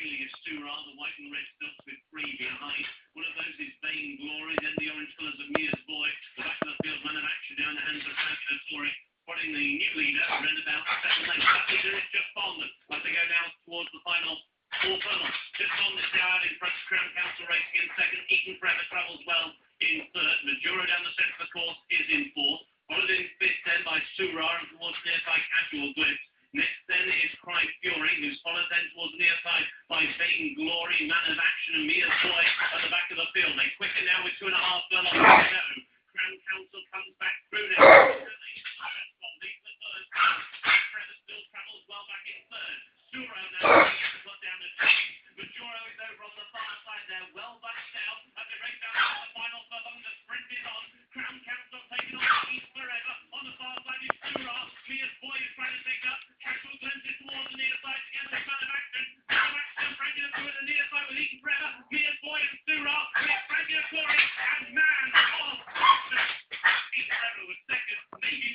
clearly is Surah, the white and red stilts with three behind. One of those is Vain Glory, then the orange colours of Mia's Boy. The back of the field, man of action now in the hands of Frankie Torrey. Spotting the new leader, around about 7 lengths. That leader is just Bondman. As they go now towards the final 4 furlongs. Just on this out in front of Crown Council racing in second. Eaton Forever travels well in third. Majuro down the centre of the course is in fourth. Followed in fifth then by Surah and towards near by Casual Glimpse. Next then is Cry Fury, who's followed then towards near side by Vain Glory, Man of Action and Mia's Boy at the back of the field. They quicken now with 2.5 furlongs to go. Crown Council comes back through now. Leads the third. Still travels well back in third. Surah now got down the track. Majuro is over on the far side there, well back down as they race down to the final furlong. The sprint is on. Crown Council taking on East Forever. On the far side is Surah. Mia's Boy is trying to take up. Casual Glimpse is towards the near side together with Man of Action. Man of Action, Frankie Torrey at the near side with Eaton Forever. Mia's Boy and Surah with Frankie Torrey and Man of Action. Eaton Forever was second, maybe